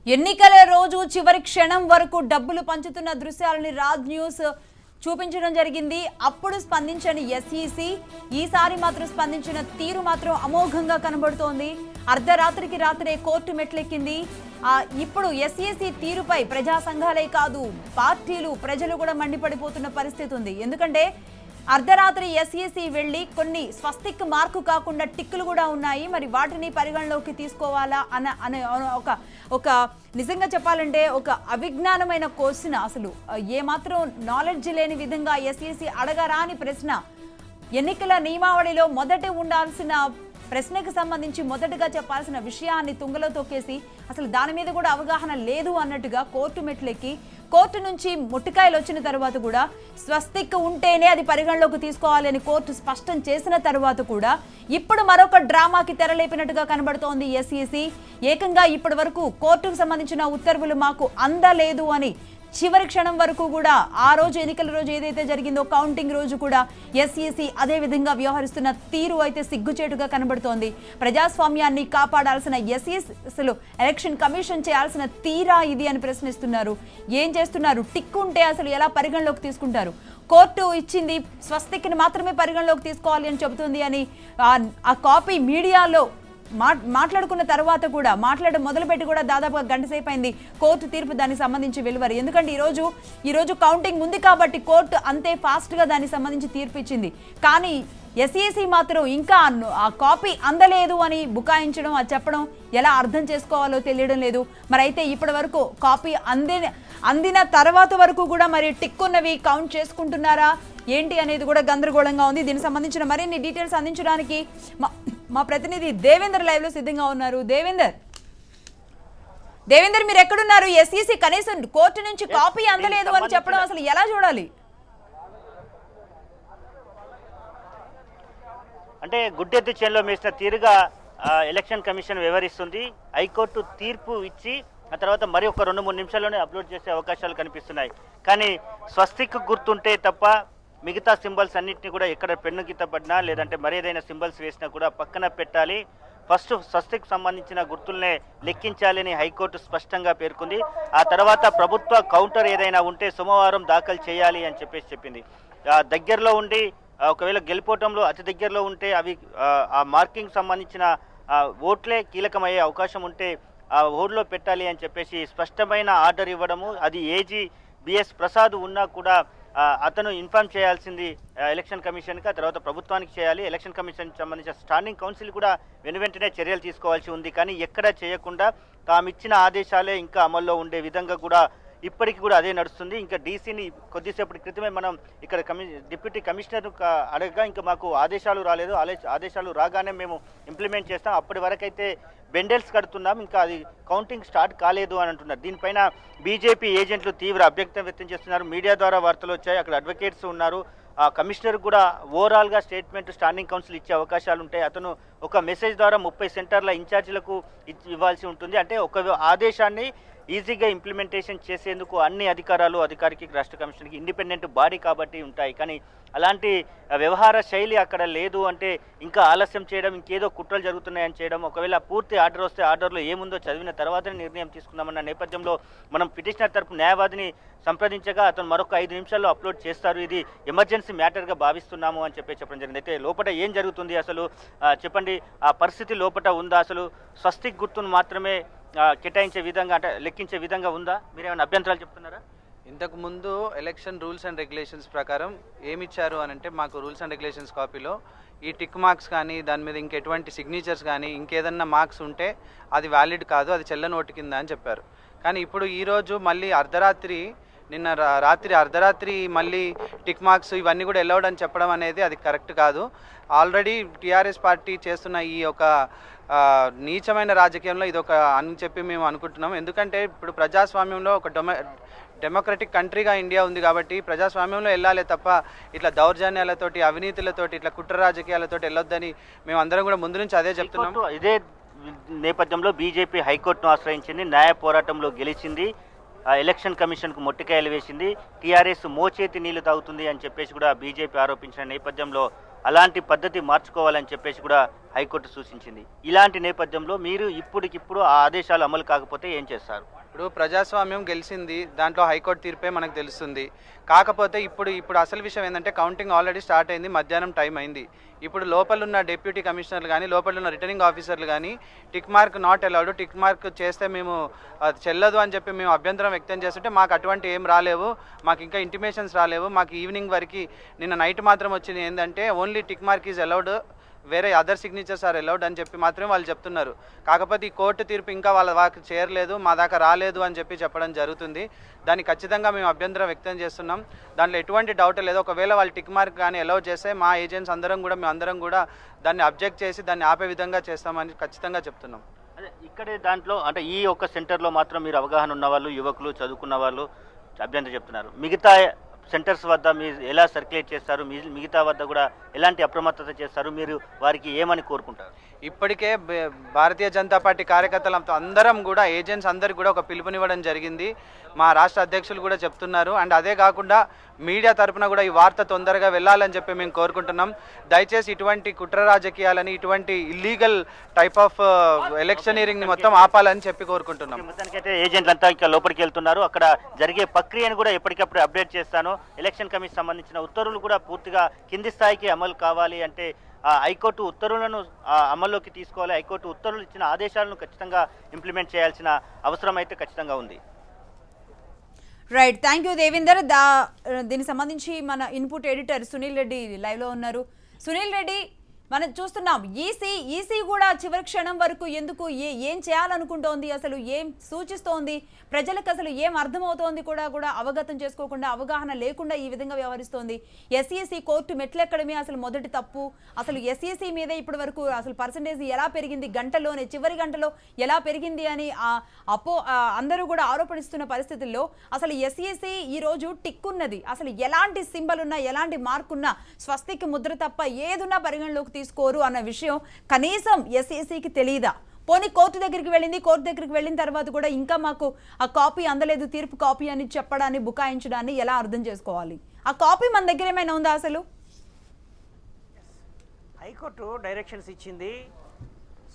ఎన్నికల రోజు చివరి క్షణం వరకు డబ్బులు పంచుతున్న దృశ్యాలని రాజ్ న్యూస్ చూపించడం జరిగింది. అప్పుడు స్పందించని ఎస్ఈసి ఈసారి మాత్రం స్పందించిన తీరు మాత్రం అమోఘంగా కనబడుతోంది. అర్ధరాత్రికి రాత్రే కోర్టు మెట్లెక్కింది. ఇప్పుడు ఎస్ఈసి తీరుపై ప్రజా సంఘాలే కాదు పార్టీలు ప్రజలు కూడా మండిపడిపోతున్న పరిస్థితి ఉంది. ఎందుకంటే అర్ధరాత్రి ఎస్ఈసి వెళ్లి కొన్ని స్వస్తిక్ మార్కు కాకుండా టిక్కులు కూడా ఉన్నాయి. మరి వాటిని పరిగణలోకి తీసుకోవాలా అనే ఒక నిజంగా చెప్పాలంటే ఒక అవిజ్ఞానమైన క్వశ్చన్. అసలు ఏమాత్రం నాలెడ్జ్ లేని విధంగా ఎస్ఈసి అడగరాని ప్రశ్న. ఎన్నికల నియమావళిలో మొదట ఉండాల్సిన ప్రశ్నకు సంబంధించి మొదటగా చెప్పాల్సిన విషయాన్ని తుంగలో తొక్కేసి అసలు దాని మీద కూడా అవగాహన లేదు అన్నట్టుగా కోర్టు మెట్లెక్కి కోర్టు నుంచి ముట్టికాయలు వచ్చిన తర్వాత కూడా స్వస్తిక్ ఉంటేనే అది పరిగణలోకి తీసుకోవాలి అని కోర్టు స్పష్టం చేసిన తర్వాత కూడా ఇప్పుడు మరొక డ్రామాకి తెరలేపినట్టుగా కనబడుతోంది ఎస్ఈసి. ఏకంగా ఇప్పటి వరకు కోర్టుకు సంబంధించిన ఉత్తర్వులు మాకు అందలేదు అని చివరి క్షణం వరకు కూడా ఆ రోజు ఎన్నికల రోజు ఏదైతే జరిగిందో కౌంటింగ్ రోజు కూడా ఎస్ఈసి అదే విధంగా వ్యవహరిస్తున్న తీరు అయితే సిగ్గుచేటుగా కనబడుతోంది. ప్రజాస్వామ్యాన్ని కాపాడాల్సిన ఎస్ఈసి అసలు ఎలక్షన్ కమిషన్ చేయాల్సిన తీరా ఇది అని ప్రశ్నిస్తున్నారు. ఏం చేస్తున్నారు? టిక్కు ఉంటే అసలు ఎలా పరిగణలోకి తీసుకుంటారు? కోర్టు ఇచ్చింది స్వస్తిక్ని మాత్రమే పరిగణలోకి తీసుకోవాలి అని చెబుతుంది అని ఆ కాపీ మీడియాలో మాట్లాడుకున్న తర్వాత కూడా మాట్లాడడం మొదలుపెట్టి కూడా దాదాపుగా గంట సేపు అయింది కోర్టు తీర్పు దానికి సంబంధించి వెలువరి. ఎందుకంటే ఈరోజు కౌంటింగ్ ఉంది కాబట్టి కోర్టు అంతే ఫాస్ట్గా దానికి సంబంధించి తీర్పు ఇచ్చింది. కానీ ఎస్ఈసి మాత్రం ఇంకా ఆ కాపీ అందలేదు అని బుకాయించడం, అది చెప్పడం ఎలా అర్థం చేసుకోవాలో తెలియడం లేదు. మరి అయితే ఇప్పటి వరకు కాపీ అందిన తర్వాత వరకు కూడా మరి టిక్కున్నవి కౌంట్ చేసుకుంటున్నారా ఏంటి అనేది కూడా గందరగోళంగా ఉంది. దీనికి సంబంధించిన మరిన్ని డీటెయిల్స్ అందించడానికి మా ప్రతినిధి దేవేందర్ లైవ్ లో సిద్ధంగా ఉన్నారు. దేవేందర్ మీరు ఎక్కడున్నారు? ఎస్ఈసి కనీసం కోర్టు నుంచి కాపీ అందలేదు అని చెప్పడం అసలు ఎలా చూడాలి? అంటే గుడ్డెద్దు చేనులో మేసిన తీరుగా ఎలక్షన్ కమిషన్ వివరిస్తుంది. హైకోర్టు తీర్పు ఇచ్చి ఆ తర్వాత మరి ఒక 2-3 నిమిషాల్లోనే అప్లోడ్ చేసే అవకాశాలు కనిపిస్తున్నాయి. కానీ స్వస్తిక్ గుర్తుంటే తప్ప మిగతా సింబల్స్ అన్నింటినీ కూడా ఎక్కడ పెన్ను గీత పడినా లేదంటే మరేదైనా సింబల్స్ వేసినా కూడా పక్కన పెట్టాలి. ఫస్ట్ స్వస్తిక్ సంబంధించిన గుర్తుల్నే లెక్కించాలని హైకోర్టు స్పష్టంగా పేర్కొంది. ఆ తర్వాత ప్రభుత్వ కౌంటర్ ఏదైనా ఉంటే సోమవారం దాఖలు చేయాలి అని చెప్పింది. దగ్గరలో ఉండి ఒకవేళ గెలిపోవటంలో అతి దగ్గరలో ఉంటే అవి ఆ మార్కింగ్ సంబంధించిన ఓట్లే కీలకమయ్యే అవకాశం ఉంటే ఆ ఓట్లో పెట్టాలి అని చెప్పేసి స్పష్టమైన ఆర్డర్ ఇవ్వడము. అది ఏజీ బిఎస్ ప్రసాద్ ఉన్నా కూడా అతను ఇన్ఫార్మ్ చేయాల్సింది ఎలక్షన్ కమిషన్కి, ఆ తర్వాత ప్రభుత్వానికి చేయాలి. ఎలక్షన్ కమిషన్ సంబంధించిన స్టాండింగ్ కౌన్సిల్ కూడా వెనువెంటనే చర్యలు తీసుకోవాల్సి ఉంది. కానీ ఎక్కడా చేయకుండా తామిచ్చిన ఆదేశాలే ఇంకా అమల్లో ఉండే విధంగా కూడా ఇప్పటికీ కూడా అదే నడుస్తుంది. ఇంకా డీసీని కొద్దిసేపటి క్రితమే మనం ఇక్కడ డిప్యూటీ కమిషనర్ అడగగా ఇంకా మాకు ఆదేశాలు రాలేదు, ఆదేశాలు రాగానే మేము ఇంప్లిమెంట్ చేస్తాం, అప్పటి వరకైతే బెండెల్స్ కడుతున్నాం, ఇంకా అది కౌంటింగ్ స్టార్ట్ కాలేదు అని అంటున్నారు. దీనిపైన బీజేపీ ఏజెంట్లు తీవ్ర అభ్యంతరం వ్యక్తం చేస్తున్నారు. మీడియా ద్వారా వార్తలు వచ్చాయి, అక్కడ అడ్వకేట్స్ ఉన్నారు. ఆ కమిషనర్ కూడా ఓవరాల్గా స్టేట్మెంట్ స్టాండింగ్ కౌన్సిల్ ఇచ్చే అవకాశాలు ఉంటాయి. అతను ఒక మెసేజ్ ద్వారా 30 సెంటర్ల ఇన్ఛార్జీలకు ఇవ్వాల్సి ఉంటుంది. అంటే ఒక ఆదేశాన్ని ఈజీగా ఇంప్లిమెంటేషన్ చేసేందుకు అన్ని అధికారికి రాష్ట్ర కమిషన్కి ఇండిపెండెంట్ బాడీ కాబట్టి ఉంటాయి. కానీ అలాంటి వ్యవహార శైలి అక్కడ లేదు. అంటే ఇంకా ఆలస్యం చేయడం, ఇంకేదో కుట్రలు జరుగుతున్నాయని చేయడం, ఒకవేళ పూర్తి ఆర్డర్ వస్తే ఆర్డర్లో ఏముందో చదివిన తర్వాతనే నిర్ణయం తీసుకుందామన్న నేపథ్యంలో మనం పిటిషనర్ తరపు న్యాయవాదిని సంప్రదించగా అతను మరొక 5 నిమిషాల్లో అప్లోడ్ చేస్తారు, ఇది ఎమర్జెన్సీ మ్యాటర్గా భావిస్తున్నాము అని చెప్పడం జరిగింది. అయితే లోపల ఏం జరుగుతుంది అసలు చెప్పండి, ఆ పరిస్థితి లోపల ఉందా? అసలు స్వస్తిక్ గుర్తును మాత్రమే కేటాయించే విధంగా అంటే లెక్కించే విధంగా ఉందా? మీరేమైనా అభ్యంతరాలు చెప్తున్నారా? ఇంతకుముందు ఎలక్షన్ రూల్స్ అండ్ రెగ్యులేషన్స్ ప్రకారం ఏమిచ్చారు అని అంటే మాకు రూల్స్ అండ్ రెగ్యులేషన్స్ కాపీలో ఈ టిక్ మార్క్స్ కానీ దాని మీద ఇంకెటువంటి సిగ్నేచర్స్ కానీ ఇంకేదన్నా మార్క్స్ ఉంటే అది వ్యాలిడ్ కాదు, అది చెల్ల నోటు కింద అని చెప్పారు. కానీ ఇప్పుడు ఈరోజు మళ్ళీ నిన్న రాత్రి అర్ధరాత్రి మళ్ళీ టిక్ మార్క్స్ ఇవన్నీ కూడా ఎలౌడ్ అని చెప్పడం అనేది అది కరెక్ట్ కాదు. ఆల్రెడీ టీఆర్ఎస్ పార్టీ చేస్తున్న ఈ ఒక నీచమైన రాజకీయంలో ఇదొక అని చెప్పి మేము అనుకుంటున్నాం. ఎందుకంటే ఇప్పుడు ప్రజాస్వామ్యంలో ఒక డెమోక్రటిక్ కంట్రీగా ఇండియా ఉంది కాబట్టి ప్రజాస్వామ్యంలో వెళ్ళాలి తప్ప ఇట్లా దౌర్జన్యాలతోటి అవినీతులతోటి ఇట్లా కుట్ర రాజకీయాలతోటి వెళ్ళొద్దని మేము అందరం కూడా ముందు నుంచి అదే చెప్తున్నాం. ఇదే నేపథ్యంలో బీజేపీ హైకోర్టును ఆశ్రయించింది, న్యాయ పోరాటంలో గెలిచింది, ఎలక్షన్ కమిషన్కు మొట్టికాయలు వేసింది. టీఆర్ఎస్ మోచేతి నీళ్లు తాగుతుంది అని చెప్పేసి కూడా బీజేపీ ఆరోపించిన నేపథ్యంలో అలాంటి పద్ధతి మార్చుకోవాలని చెప్పేసి కూడా హైకోర్టు సూచించింది. ఇలాంటి నేపథ్యంలో మీరు ఇప్పటికిప్పుడు ఆ ఆదేశాలు అమలు కాకపోతే ఏం చేస్తారు? ఇప్పుడు ప్రజాస్వామ్యం గెలిచింది, దాంట్లో హైకోర్టు తీర్పే మనకు తెలుస్తుంది. కాకపోతే ఇప్పుడు అసలు విషయం ఏంటంటే కౌంటింగ్ ఆల్రెడీ స్టార్ట్ అయింది, మధ్యాహ్నం టైం అయింది. ఇప్పుడు లోపలున్న డిప్యూటీ కమిషనర్లు కానీ లోపలున్న రిటర్నింగ్ ఆఫీసర్లు కానీ tick mark not allowed, tick mark చేస్తే మేము అది చెల్లదు అని చెప్పి మేము అభ్యంతరం వ్యక్తం చేస్తుంటే మాకు అటువంటి ఏం రాలేవు, మాకు ఇంకా ఇంటిమేషన్స్ రాలేవు. మాకు ఈవినింగ్ వరకు నిన్న నైట్ మాత్రం వచ్చింది ఏంటంటే only tick mark is allowed, వేరే అదర్ సిగ్నేచర్స్ ఆర్ అలౌడ్ అని చెప్పి మాత్రమే వాళ్ళు చెప్తున్నారు. కాకపోతే ఈ కోర్టు తీర్పు ఇంకా వాళ్ళకి చేరలేదు, మా దాకా రాలేదు అని చెప్పడం జరుగుతుంది. దాన్ని ఖచ్చితంగా మేము అభ్యంతరం వ్యక్తం చేస్తున్నాం. దాంట్లో ఎటువంటి డౌట్ లేదు. ఒకవేళ వాళ్ళు టిక్ మార్క్ కానీ అలౌ చేస్తే మా ఏజెంట్స్ అందరం కూడా దాన్ని అబ్జెక్ట్ చేసి దాన్ని ఆపే విధంగా చేస్తామని ఖచ్చితంగా చెప్తున్నాం. అదే ఇక్కడే దాంట్లో అంటే ఈ ఒక్క సెంటర్లో మాత్రం మీరు అవగాహన ఉన్న వాళ్ళు, యువకులు, చదువుకున్న వాళ్ళు అభ్యంతరం చెప్తున్నారు. మిగతా సెంటర్స్ వద్ద మీరు ఎలా సర్క్యులేట్ చేస్తారు, మిగతా వద్ద కూడా ఎలాంటి అప్రమత్తత చేస్తారు, మీరు వారికి ఏమని కోరుకుంటారు? ఇప్పటికే భారతీయ జనతా పార్టీ కార్యకర్తలంతా అందరం కూడా ఏజెంట్స్ అందరికి కూడా ఒక పిలుపునివ్వడం జరిగింది. మా రాష్ట్ర అధ్యక్షులు కూడా చెప్తున్నారు. అండ్ అదే కాకుండా మీడియా తరఫున కూడా ఈ వార్త తొందరగా వెళ్ళాలని చెప్పి మేము కోరుకుంటున్నాం. దయచేసి ఇటువంటి కుట్ర రాజకీయాలని, ఇటువంటి ఇల్లీగల్ టైప్ ఆఫ్ ఎలక్షనీరింగ్ని మొత్తం ఆపాలని చెప్పి కోరుకుంటున్నాం. మొత్తానికైతే ఏజెంట్లు అంతా ఇంకా లోపలికి వెళ్తున్నారు. అక్కడ జరిగే ప్రక్రియను కూడా ఎప్పటికప్పుడు అప్డేట్ చేస్తాను. ఎలక్షన్ కమిషన్ సంబంధించిన ఉత్తర్వులు కూడా పూర్తిగా కింది స్థాయికి అమలు కావాలి అంటే హైకోర్టు ఉత్తర్వులను అమల్లోకి తీసుకోవాలి. హైకోర్టు ఉత్తర్వులు ఇచ్చిన ఆదేశాలను ఖచ్చితంగా ఇంప్లిమెంట్ చేయాల్సిన అవసరం అయితే ఖచ్చితంగా ఉంది. Right, thank you Devender. దీనికి సంబంధించి మన ఇన్పుట్ ఎడిటర్ సునీల్ రెడ్డి లైవ్లో ఉన్నారు. సునీల్ రెడ్డి, మనం చూస్తున్నాం ఈసీ కూడా చివరి క్షణం వరకు ఎందుకు ఏం చేయాలనుకుంటోంది, అసలు ఏం సూచిస్తోంది, ప్రజలకు అసలు ఏం అర్థమవుతోంది కూడా అవగతం చేసుకోకుండా, అవగాహన లేకుండా ఈ విధంగా వ్యవహరిస్తోంది. ఎస్ఈసీ కోర్టు మెట్లెక్కడమే అసలు మొదటి తప్పు. అసలు ఎస్ఈసీ మీదే ఇప్పటి వరకు అసలు పర్సంటేజ్ ఎలా పెరిగింది, గంటలోనే చివరి గంటలో ఎలా పెరిగింది అని అందరూ కూడా ఆరోపణిస్తున్న పరిస్థితుల్లో అసలు ఎస్ఈసీ ఈ రోజు టిక్కున్నది, అసలు ఎలాంటి సింబల్ ఉన్నా, ఎలాంటి మార్క్ ఉన్నా, స్వస్తిక్ ముద్ర తప్ప ఏదున్నా పరిగణలోకి తీసుకోరు అన్న విషయం కనీసం ఎస్ఈసీకి తెలియదా? పోనీ కోర్టు దగ్గరికి వెళ్ళిన తర్వాత కూడా ఇంకా మాకు ఆ కాపీ అందలేదు, తీర్పు కాపీ అని చెప్పడాన్ని, బుకాయించడాన్ని ఎలా అర్థం చేసుకోవాలి? ఆ కాపీ మన దగ్గర ఏమైనా ఉందా అసలు? హైకోర్టు డైరెక్షన్స్ ఇచ్చింది,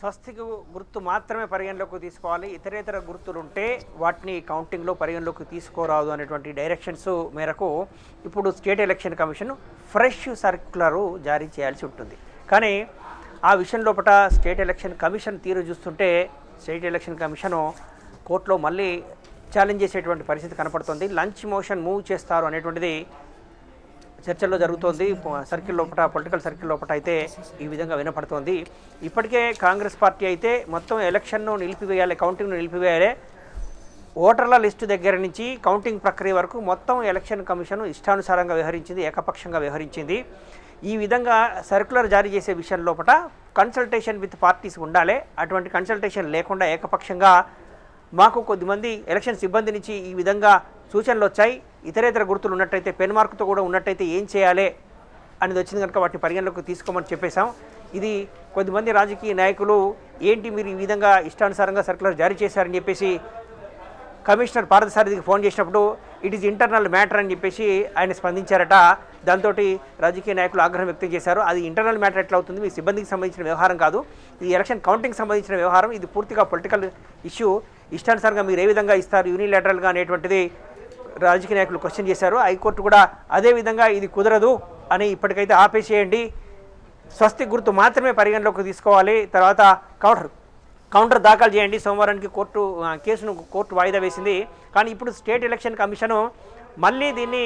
స్వస్తిక్ గుర్తు మాత్రమే పరిగణలోకి తీసుకోవాలి, ఇతరేతర గుర్తులుంటే వాటిని కౌంటింగ్లో పరిగణలోకి తీసుకోరాదు అనేటువంటి డైరెక్షన్స్ మేరకు ఇప్పుడు state election commission fresh circular జారీ చేయాల్సి ఉంటుంది. కానీ ఆ విషయం లోపల స్టేట్ ఎలక్షన్ కమిషన్ తీరు చూస్తుంటే స్టేట్ ఎలక్షన్ కమిషను కోర్టులో మళ్ళీ ఛాలెంజ్ చేసేటువంటి పరిస్థితి కనపడుతుంది. లంచ్ మోషన్ మూవ్ చేస్తారు అనేటువంటిది చర్చల్లో జరుగుతోంది. సర్కిల్ లోపల, పొలిటికల్ సర్కిల్ లోపల అయితే ఈ విధంగా వినపడుతోంది. ఇప్పటికే కాంగ్రెస్ పార్టీ అయితే మొత్తం ఎలక్షన్ను నిలిపివేయాలి, కౌంటింగ్ను నిలిపివేయాలి, ఓటర్ల లిస్టు దగ్గర నుంచి కౌంటింగ్ ప్రక్రియ వరకు మొత్తం ఎలక్షన్ కమిషన్ ఇష్టానుసారంగా వ్యవహరించింది, ఏకపక్షంగా వ్యవహరించింది. ఈ విధంగా సర్క్యులర్ జారీ చేసే విషయం లోపల కన్సల్టేషన్ విత్ పార్టీస్ ఉండాలి. అటువంటి కన్సల్టేషన్ లేకుండా ఏకపక్షంగా మాకు కొద్దిమంది ఎలక్షన్ సిబ్బంది నుంచి ఈ విధంగా సూచనలు వచ్చాయి, ఇతరేతర గుర్తులు ఉన్నట్టయితే, పెన్ మార్కుతో కూడా ఉన్నట్టయితే ఏం చేయాలి అనేది వచ్చింది కనుక వాటిని పరిగణలోకి తీసుకోమని చెప్పేశాం. ఇది కొద్దిమంది రాజకీయ నాయకులు ఏంటి మీరు ఈ విధంగా ఇష్టానుసారంగా సర్క్యులర్ జారీ చేశారని చెప్పేసి కమిషనర్ పార్థసారథికి ఫోన్ చేసినప్పుడు ఇట్ ఈజ్ ఇంటర్నల్ మ్యాటర్ అని చెప్పేసి ఆయన స్పందించారట. దాంతో రాజకీయ నాయకులు ఆగ్రహం వ్యక్తం చేశారు. అది ఇంటర్నల్ మ్యాటర్ ఎట్లా అవుతుంది, మీ సిబ్బందికి సంబంధించిన వ్యవహారం కాదు, ఇది ఎలక్షన్ కౌంటింగ్ సంబంధించిన వ్యవహారం, ఇది పూర్తిగా పొలిటికల్ ఇష్యూ, ఇష్టానుసారంగా మీరు ఏ విధంగా ఇస్తారు యూనిలాటరల్గా అనేటువంటిది రాజకీయ నాయకులు క్వశ్చన్ చేశారు. హైకోర్టు కూడా అదేవిధంగా ఇది కుదరదు అని ఇప్పటికైతే ఆపేసేయండి, స్వస్తిక్ గుర్తు మాత్రమే పరిగణలోకి తీసుకోవాలి, తర్వాత కౌంటర్ దాఖలు చేయండి, సోమవారానికి కేసును కోర్టు వాయిదా వేసింది. కానీ ఇప్పుడు స్టేట్ ఎలక్షన్ కమిషను మళ్ళీ దీన్ని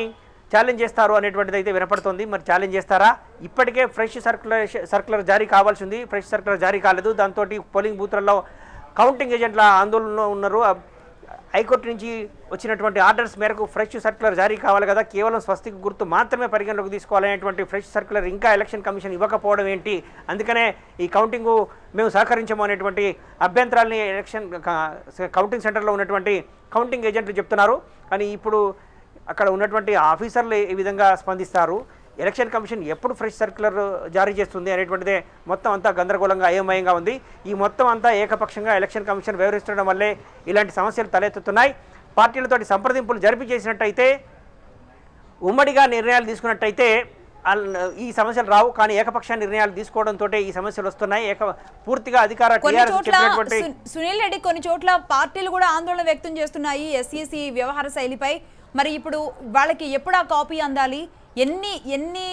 ఛాలెంజ్ చేస్తారు అనేటువంటిది అయితే వినపడుతుంది. మరి ఛాలెంజ్ చేస్తారా? ఇప్పటికే ఫ్రెష్ సర్క్యులర్ జారీ కావాల్సి ఉంది, ఫ్రెష్ సర్క్యులర్ జారీ కాలేదు. దాంతో పోలింగ్ బూత్లలో కౌంటింగ్ ఏజెంట్ల ఆందోళనలో ఉన్నారు. హైకోర్టు నుంచి వచ్చినటువంటి ఆర్డర్స్ మేరకు ఫ్రెష్ సర్క్యులర్ జారీ కావాలి కదా, కేవలం స్వస్తిక్ గుర్తు మాత్రమే పరిగణలోకి తీసుకోవాలనేటువంటి ఫ్రెష్ సర్క్యులర్ ఇంకా ఎలక్షన్ కమిషన్ ఇవ్వకపోవడం ఏంటి, అందుకనే ఈ కౌంటింగు మేము సహకరించము అనేటువంటి అభ్యంతరాలని కౌంటింగ్ సెంటర్లో ఉన్నటువంటి కౌంటింగ్ ఏజెంట్లు చెప్తున్నారు. కానీ ఇప్పుడు అక్కడ ఉన్నటువంటి ఆఫీసర్లు ఈ విధంగా స్పందిస్తారు. ఎలక్షన్ కమిషన్ ఎప్పుడు ఫ్రెష్ సర్క్యులర్ జారీ చేస్తుంది అనేటువంటిదే మొత్తం అంతా గందరగోళంగా అయోమయంగా ఉంది. ఈ మొత్తం అంతా ఏకపక్షంగా ఎలక్షన్ కమిషన్ వ్యవహరిస్తుండడం వల్లే ఇలాంటి సమస్యలు తలెత్తుతున్నాయి. పార్టీలతోటి సంప్రదింపులు జరిపి చేసినట్టయితే, ఉమ్మడిగా నిర్ణయాలు తీసుకున్నట్టయితే ఈ సమస్యలు రావు, కానీ ఏకపక్ష నిర్ణయాలు తీసుకోవడంతో ఈ సమస్యలు వస్తున్నాయి. పూర్తిగా అధికార కొన్ని టీఆర్ఎస్ చోట్ల చెప్పినటువంటి సునీల్ రెడ్డి కొన్ని చోట్ల పార్టీలు కూడా ఆందోళన వ్యక్తం చేస్తున్నాయి ఎస్ఈసి వ్యవహార శైలిపై. మరి ఇప్పుడు వాళ్ళకి ఎప్పుడు ఆ కాపీ అందాలి, ఎన్ని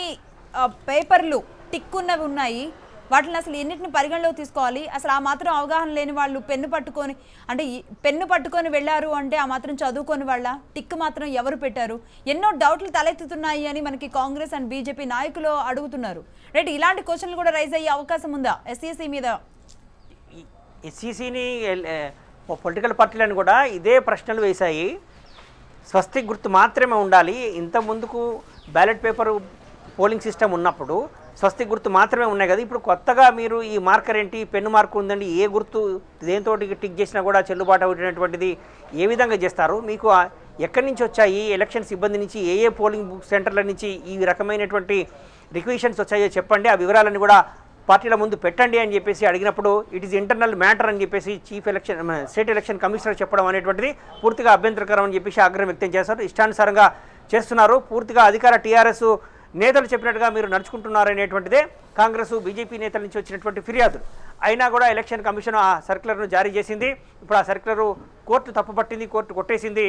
పేపర్లు టిక్కున్నవి ఉన్నాయి, వాటిని అసలు ఎన్నిటిని పరిగణలోకి తీసుకోవాలి, అసలు ఆ మాత్రం అవగాహన లేని వాళ్ళు పెన్ను పట్టుకొని వెళ్ళారు అంటే ఆ మాత్రం చదువుకొని వాళ్ళ టిక్ మాత్రం ఎవరు పెట్టారు, ఎన్నో డౌట్లు తలెత్తుతున్నాయి అని మనకి కాంగ్రెస్ అండ్ బీజేపీ నాయకులు అడుగుతున్నారు. రైట్, ఇలాంటి క్వశ్చన్లు కూడా రైజ్ అయ్యే అవకాశం ఉందా ఎస్ఈసి మీద? ఎస్ఈసిని పొలిటికల్ పార్టీలను కూడా ఇదే ప్రశ్నలు వేశాయి. స్వస్తిక్ గుర్తు మాత్రమే ఉండాలి. ఇంత ముందుకు బ్యాలెట్ పేపర్ పోలింగ్ సిస్టమ్ ఉన్నప్పుడు స్వస్తిక్ గుర్తు మాత్రమే ఉన్నాయి కదా, ఇప్పుడు కొత్తగా మీరు ఈ మార్కర్ ఏంటి, పెన్ను మార్కు ఉందండి, ఏ గుర్తు దేంతో టిక్ చేసినా కూడా చెల్లుబాటు అవుతున్నటువంటిది ఏ విధంగా చేస్తారు? మీకు ఎక్కడి నుంచి వచ్చాయి ఎలక్షన్ సిబ్బంది నుంచి, ఏ పోలింగ్ సెంటర్ల నుంచి ఈ రకమైనటువంటి రిక్వెషన్స్ వచ్చాయో చెప్పండి, ఆ వివరాలను కూడా పార్టీల ముందు పెట్టండి అని చెప్పేసి అడిగినప్పుడు ఇట్ ఈస్ ఇంటర్నల్ మ్యాటర్ అని చెప్పేసి స్టేట్ ఎలక్షన్ కమిషనర్ చెప్పడం అనేటువంటిది పూర్తిగా అభ్యంతరకరం అని చెప్పేసి ఆగ్రహం వ్యక్తం చేశారు. ఇష్టానుసారంగా చేస్తున్నారు, పూర్తిగా అధికార టీఆర్ఎస్ నేతలు చెప్పినట్టుగా మీరు నడుచుకుంటున్నారనేటువంటిదే కాంగ్రెస్ బీజేపీ నేతల నుంచి వచ్చినటువంటి ఫిర్యాదులు. అయినా కూడా ఎలక్షన్ కమిషన్ ఆ సర్క్యులర్ను జారీ చేసింది. ఇప్పుడు ఆ సర్క్యులర్ కోర్టు తప్పుపట్టింది, కోర్టు కొట్టేసింది.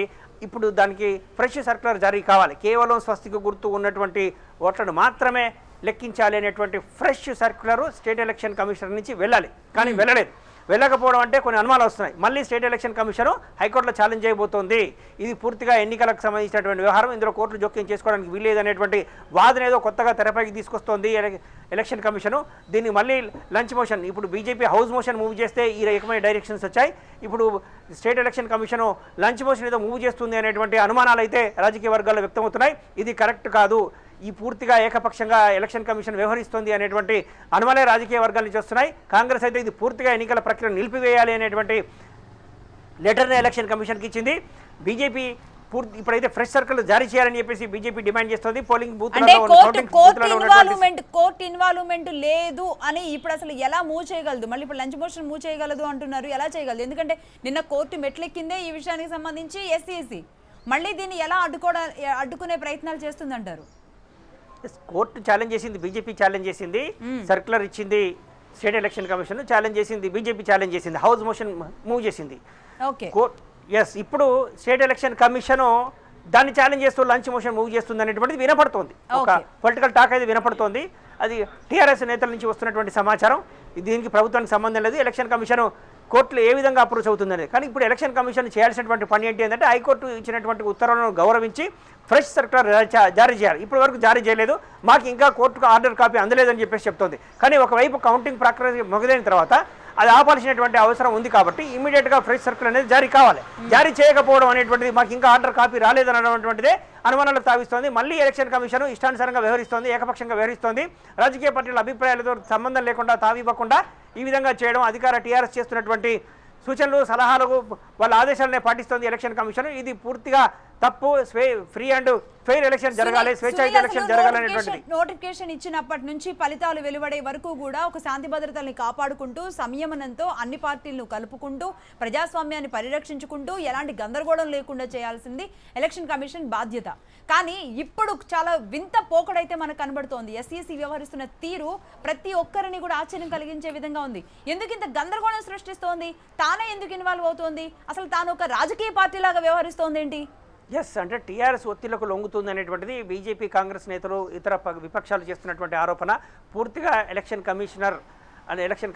ఇప్పుడు దానికి ఫ్రెష్ సర్క్యులర్ జారీ కావాలి. కేవలం స్వస్తిక గుర్తు ఉన్నటువంటి ఓట్లను మాత్రమే లెక్కించాలి అనేటువంటి fresh circular state election commissioner నుంచి వెళ్ళాలి, కానీ వెళ్ళలేదు. వెళ్ళకపోవడం అంటే కొన్ని అనుమానాలు వస్తున్నాయి. మళ్ళీ స్టేట్ ఎలక్షన్ కమిషన్ హైకోర్టులో ఛాలెంజ్ చేయబోతోంది. ఇది పూర్తిగా ఎన్నికలకు సంబంధించినటువంటి వ్యవహారం, ఇందులో కోర్టులు జోక్యం చేసుకోవడానికి వీల్లేదనేటువంటి వాదన ఏదో కొత్తగా తెరపైకి తీసుకొస్తోంది ఎలక్షన్ కమిషను. దీన్ని మళ్ళీ లంచ్ మోషన్, ఇప్పుడు బీజేపీ హౌస్ మోషన్ మూవ్ చేస్తే ఈ రకమైన డైరెక్షన్స్ వచ్చాయి. ఇప్పుడు state election commission lunch motion ఏదో మూవ్ చేస్తుంది అనేటువంటి అనుమానాలు అయితే రాజకీయ వర్గాల్లో వ్యక్తమవుతున్నాయి. ఇది కరెక్ట్ కాదు, ఈ పూర్తిగా ఏకపక్షంగా ఎలక్షన్ కమిషన్ వ్యవహరిస్తుంది అనేటువంటి అనుమానాలే రాజకీయ వర్గాల నుంచి వస్తున్నాయి. కాంగ్రెస్ అయితే ఇది పూర్తిగా ఎన్నికల ప్రక్రియను నిలిపివేయాలి అనేటువంటి లెటర్ని ఎలక్షన్ కమిషన్కి ఇచ్చింది. బీజేపీ ఇప్పుడైతే ఫ్రెష్ సర్కిల్ జారీ చేయాలని చెప్పేసి బీజేపీ డిమాండ్ చేస్తుంది. పోలింగ్ బూత్ కోర్టు ఇన్వాల్వ్మెంట్ లేదు అని ఇప్పుడు అసలు ఎలా మూవ్ చేయగలదు? మళ్ళీ ఇప్పుడు లంచ్ మోషన్ మూవ్ చేయగలదు అంటున్నారు, ఎలా చేయగలదు? ఎందుకంటే నిన్న కోర్టు మెట్లెక్కిందే ఈ విషయానికి సంబంధించి ఎస్ఈసి. మళ్ళీ దీన్ని ఎలా అడ్డుకునే ప్రయత్నాలు చేస్తుందంటారు? కోర్టు ఛాలెంజ్ చేసింది, బీజేపీ ఛాలెంజ్ చేసింది, సర్క్యులర్ ఇచ్చింది స్టేట్ ఎలక్షన్ కమిషన్, ఛాలెంజ్ చేసింది బీజేపీ, ఛాలెంజ్ చేసింది, హౌస్ మోషన్ మూవ్ చేసింది. ఇప్పుడు స్టేట్ ఎలక్షన్ కమిషన్ దాన్ని ఛాలెంజ్ చేస్తూ లంచ్ మోషన్ మూవ్ చేస్తుంది అనేటువంటిది వినపడుతోంది. ఒక పొలిటికల్ టాక్ అయితే వినపడుతోంది. అది టీఆర్ఎస్ నేతల నుంచి వస్తున్నటువంటి సమాచారం. దీనికి ప్రభుత్వానికి సంబంధం లేదు. ఎలక్షన్ కమిషన్ కోర్టులో ఏ విధంగా అప్రోచ్ అవుతుందనేది. కానీ ఇప్పుడు ఎలక్షన్ కమిషన్ చేయాల్సినటువంటి పని ఏంటి అంటే హైకోర్టు ఇచ్చినటువంటి ఉత్తర్వులను గౌరవించి ఫ్రెష్ సర్క్యులర్ జారీ చేయాలి. ఇప్పటి వరకు జారీ చేయలేదు, మాకు ఇంకా కోర్టుకు ఆర్డర్ కాపీ అందలేదని చెప్పేసి చెప్తోంది. కానీ ఒకవైపు కౌంటింగ్ ప్రక్రియ మొదలైన తర్వాత అది ఆపాల్సినటువంటి అవసరం ఉంది కాబట్టి ఇమీడియట్గా ఫ్రెష్ సర్క్యులర్ అనేది జారీ కావాలి. జారీ చేయకపోవడం అనేటువంటిది, మాకు ఇంకా ఆర్డర్ కాపీ రాలేదన్నటువంటిదే అనుమానాలు తావిస్తోంది. మళ్ళీ ఎలక్షన్ కమిషన్ ఇష్టానుసారంగా వ్యవహరిస్తోంది, ఏకపక్షంగా వ్యవహరిస్తోంది. రాజకీయ పార్టీల అభిప్రాయాలతో సంబంధం లేకుండా తావివ్వకుండా ఈ విధంగా చేయడం అధికార టీఆర్ఎస్ చేస్తున్నటువంటి సూచనలు, సలహాలకు వాళ్ళ ఆదేశాలనే పాటిస్తోంది ఎలక్షన్ కమిషన్. ఇది పూర్తిగా తప్పు. ఫ్రీ అండ్ ఫెయిర్ ఎలక్షన్ జరగాలి, స్వేచ్ఛాయుత ఎలక్షన్ జరగాలనేటువంటిది. నోటిఫికేషన్ ఇచ్చినప్పటి నుంచి ఫలితాలు వెలువడే వరకు కూడా ఒక శాంతి భద్రతల్ని కాపాడుకుంటూ సంయమనంతో అన్ని పార్టీలను కలుపుకుంటూ ప్రజాస్వామ్యాన్ని పరిరక్షించుకుంటూ ఎలాంటి గందరగోళం లేకుండా చేయాల్సింది ఎలక్షన్ కమిషన్ బాధ్యత. కానీ ఇప్పుడు చాలా వింత పోకడైతే మనకు కనబడుతోంది. ఎస్ఈసి వ్యవహరిస్తున్న తీరు ప్రతి ఒక్కరిని కూడా ఆశ్చర్యం కలిగించే విధంగా ఉంది. ఎందుకు ఇంత గందరగోళం సృష్టిస్తోంది? తానే ఎందుకు ఇన్వాల్వ్ అవుతోంది? అసలు తాను ఒక రాజకీయ పార్టీ లాగా వ్యవహరిస్తోంది ఏంటి? అంటే టీఆర్ఎస్ ఒత్తిళ్లకు లొంగుతుంది అనేటువంటిది బీజేపీ, కాంగ్రెస్ నేతలు, ఇతర విపక్షాలు చేస్తున్నటువంటి ఆరోపణ. పూర్తిగా ఎలక్షన్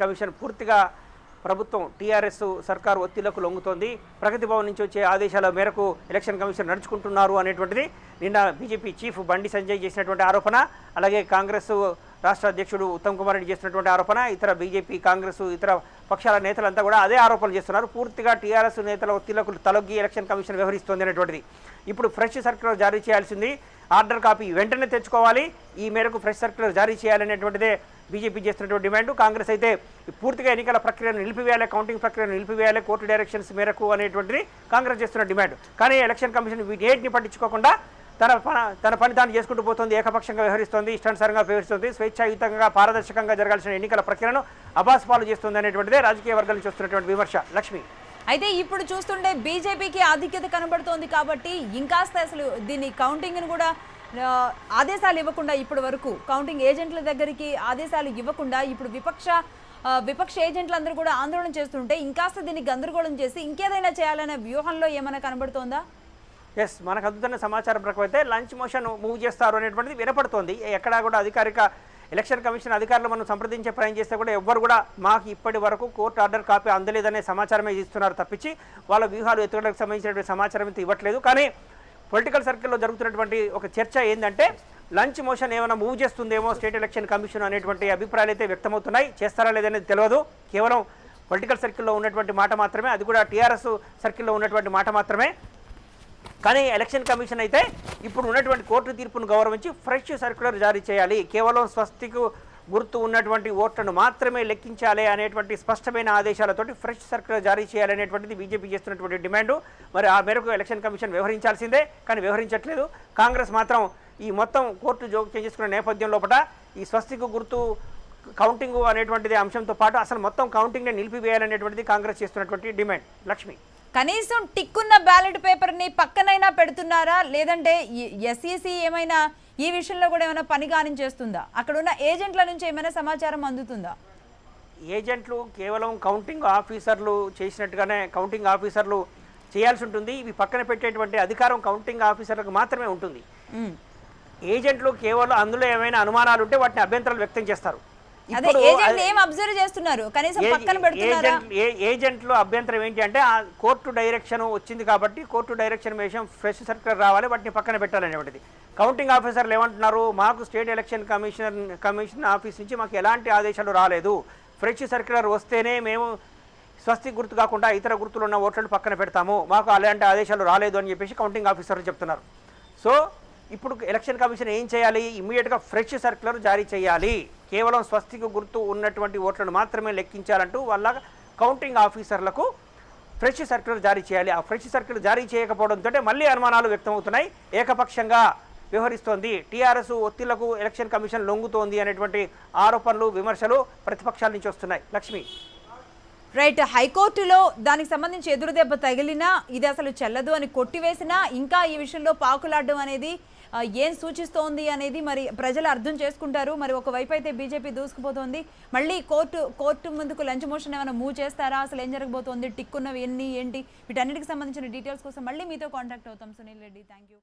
కమిషన్ పూర్తిగా ప్రభుత్వం టీఆర్ఎస్ సర్కారు ఒత్తిళ్లకు లొంగుతోంది. ప్రగతి భవన్ నుంచి వచ్చే ఆదేశాల మేరకు ఎలక్షన్ కమిషన్ నడుచుకుంటున్నారు అనేటువంటిది నిన్న బీజేపీ చీఫ్ బండి సంజయ్ చేసినటువంటి ఆరోపణ. అలాగే కాంగ్రెస్ రాష్ట్ర అధ్యక్షుడు ఉత్తమ్ కుమార్ రెడ్డి చేసినటువంటి ఆరోపణ. ఇతర బీజేపీ, కాంగ్రెస్, ఇతర పక్షాల నేతలంతా కూడా అదే ఆరోపణలు చేస్తున్నారు. పూర్తిగా టీఆర్ఎస్ నేతల ఒత్తిళ్లకు తలొగ్గి ఎలక్షన్ కమిషన్ వ్యవహరిస్తోంది అనేటువంటిది. ఇప్పుడు ఫ్రెష్ సర్క్యులర్ జారీ చేయాల్సింది, ఆర్డర్ కాపీ వెంటనే తెచ్చుకోవాలి. ఈ మేరకు ఫ్రెష్ సర్క్యులర్ జారీ చేయాలనేటువంటిదే బీజేపీ చేస్తున్నటువంటి డిమాండ్. కాంగ్రెస్ అయితే పూర్తిగా ఎన్నికల ప్రక్రియను నిలిపివేయాలి, కౌంటింగ్ ప్రక్రియను నిలిపివేయాలి, కోర్టు డైరెక్షన్స్ మేరకు అనేటువంటిది కాంగ్రెస్ చేస్తున్న డిమాండ్. కానీ ఎలక్షన్ కమిషన్ వీటిని పట్టించుకోకుండా తన పని తాను చేసుకుంటూ పోతుంది, ఏకపక్షంగా వ్యవహరిస్తోంది, ఇష్టానుసారంగా వ్యవహరిస్తుంది, స్వేచ్ఛాయుతంగా పారదర్శకంగా జరగాల్సిన ఎన్నికల ప్రక్రియను అబాస్పాలు చేస్తుంది అనేటువంటిదే రాజకీయ వర్గాల నుంచి వస్తున్నటువంటి విమర్శ. లక్ష్మి, అయితే ఇప్పుడు చూస్తుంటే బీజేపీకి ఆధిక్యత కనబడుతోంది కాబట్టి ఇంకాస్త అసలు దీన్ని కౌంటింగ్ను కూడా ఆదేశాలు ఇవ్వకుండా ఇప్పటి వరకు కౌంటింగ్ ఏజెంట్ల దగ్గరికి ఆదేశాలు ఇవ్వకుండా ఇప్పుడు విపక్ష ఏజెంట్లందరూ కూడా ఆందోళన చేస్తుంటే ఇంకాస్త దీన్ని గందరగోళం చేసి ఇంకేదైనా చేయాలనే వ్యూహంలో ఏమైనా కనబడుతోందా? ఎస్, మనకు అందుతున్న సమాచారం ప్రకారం అయితే లంచ్ మోషన్ మూవ్ చేస్తారు అనేటువంటిది వినపడుతోంది. ఎక్కడా కూడా అధికారిక ఎలక్షన్ కమిషన్ అధికారులు మనం సంప్రదించే ప్రయత్నం చేస్తే కూడా ఎవ్వరు కూడా మాకు ఇప్పటి వరకు కోర్టు ఆర్డర్ కాపీ అందలేదనే సమాచారమే ఇస్తున్నారు తప్పించి వాళ్ళ వ్యూహాలు ఎత్తుగడకు సంబంధించినటువంటి సమాచారం అయితే ఇవ్వట్లేదు. కానీ పొలిటికల్ సర్కిల్లో జరుగుతున్నటువంటి ఒక చర్చ ఏంటంటే లంచ్ మోషన్ ఏమైనా మూవ్ చేస్తుందేమో స్టేట్ ఎలక్షన్ కమిషన్ అనేటువంటి అభిప్రాయాలు అయితే వ్యక్తమవుతున్నాయి. చేస్తారా లేదనేది తెలియదు. కేవలం పొలిటికల్ సర్కిల్లో ఉన్నటువంటి మాట మాత్రమే, అది కూడా టీఆర్ఎస్ సర్కిల్లో ఉన్నటువంటి మాట మాత్రమే. కానీ ఎలక్షన్ కమిషన్ అయితే ఇప్పుడు ఉన్నటువంటి కోర్టు తీర్పును గౌరవించి ఫ్రెష్ సర్క్యులర్ జారీ చేయాలి, కేవలం స్వస్తికు గుర్తు ఉన్నటువంటి ఓట్లను మాత్రమే లెక్కించాలి అనేటువంటి స్పష్టమైన ఆదేశాలతోటి ఫ్రెష్ సర్క్యులర్ జారీ చేయాలనేటువంటిది బీజేపీ చేస్తున్నటువంటి డిమాండు. మరి ఆ మేరకు ఎలక్షన్ కమిషన్ వ్యవహరించాల్సిందే, కానీ వ్యవహరించట్లేదు. కాంగ్రెస్ మాత్రం ఈ మొత్తం కోర్టు జోక్యం చేసుకున్న నేపథ్యం లోపల ఈ స్వస్తికు గుర్తు కౌంటింగ్ అనేటువంటిది అంశంతో పాటు అసలు మొత్తం కౌంటింగ్ని నిలిపివేయాలనేటువంటిది కాంగ్రెస్ చేస్తున్నటువంటి డిమాండ్. లక్ష్మి, కనీసం టిక్కున్న బ్యాలెట్ పేపర్ని పక్కనైనా పెడుతున్నారా, లేదంటే ఎస్ఈసి ఏమైనా ఈ విషయంలో కూడా ఏమైనా పని కానించేస్తుందా? అక్కడ ఉన్న ఏజెంట్ల నుంచి ఏమైనా సమాచారం అందుతుందా? ఏజెంట్లు కేవలం కౌంటింగ్ ఆఫీసర్లు చేసినట్టుగానే కౌంటింగ్ ఆఫీసర్లు చేయాల్సి ఉంటుంది. ఇవి పక్కన పెట్టేటువంటి అధికారం కౌంటింగ్ ఆఫీసర్లకు మాత్రమే ఉంటుంది. ఏజెంట్లు కేవలం అందులో ఏమైనా అనుమానాలు ఉంటే వాటిని అభ్యంతరాలు వ్యక్తం చేస్తారు. ఏజెంట్లు అభ్యంతరం ఏంటి అంటే ఆ కోర్టు డైరెక్షన్ వచ్చింది కాబట్టి కోర్టు డైరెక్షన్ విషయం ఫ్రెష్ సర్క్యులర్ రావాలి, వాటిని పక్కన పెట్టాలనేటువంటిది. కౌంటింగ్ ఆఫీసర్లు ఏమంటున్నారు, మాకు స్టేట్ ఎలక్షన్ కమిషన్ ఆఫీస్ నుంచి మాకు ఎలాంటి ఆదేశాలు రాలేదు, ఫ్రెష్ సర్క్యులర్ వస్తేనే మేము స్వస్తి గుర్తు కాకుండా ఇతర గుర్తులు ఉన్న ఓట్లను పక్కన పెడతాము, మాకు అలాంటి ఆదేశాలు రాలేదు అని చెప్పేసి కౌంటింగ్ ఆఫీసర్లు చెప్తున్నారు. సో ఇప్పుడు ఎలక్షన్ కమిషన్ ఏం చేయాలి, ఇమ్మీడియట్గా ఫ్రెష్ సర్క్యులర్ జారీ చేయాలి, కేవలం స్వస్తికు గుర్తు ఉన్నటువంటి ఓట్లను మాత్రమే లెక్కించాలంటూ వాళ్ళ కౌంటింగ్ ఆఫీసర్లకు ఫ్రెష్ సర్క్యులర్ జారీ చేయాలి. ఆ ఫ్రెష్ సర్క్యులర్ జారీ చేయకపోవడంతో మళ్ళీ అనుమానాలు వ్యక్తమవుతున్నాయి. ఏకపక్షంగా వ్యవహరిస్తోంది, టీఆర్ఎస్ ఒత్తిళ్లకు ఎలక్షన్ కమిషన్ లొంగుతోంది అనేటువంటి ఆరోపణలు విమర్శలు ప్రతిపక్షాల నుంచి వస్తున్నాయి. లక్ష్మి, రైట్, హైకోర్టులో దానికి సంబంధించి ఎదురుదెబ్బ తగిలినా ఇది అసలు చెల్లదు అని కొట్టివేసినా ఇంకా ఈ విషయంలో పాకులాడడం అనేది ఏం సూచిస్తోంది అనేది మరి ప్రజలు అర్థం చేసుకుంటారు. మరి ఒకవైపు అయితే బీజేపీ దూసుకుపోతోంది, మళ్ళీ కోర్టు ముందుకు లంచ్ మోషన్ ఏమైనా మూవ్ చేస్తారా, అసలు ఏం జరగబోతోంది, టిక్కున్నవి ఏంటి, వీటన్నిటికి సంబంధించిన డీటెయిల్స్ కోసం మళ్ళీ మీతో కాంటాక్ట్ అవుతాం. Sunil Reddy, thank you.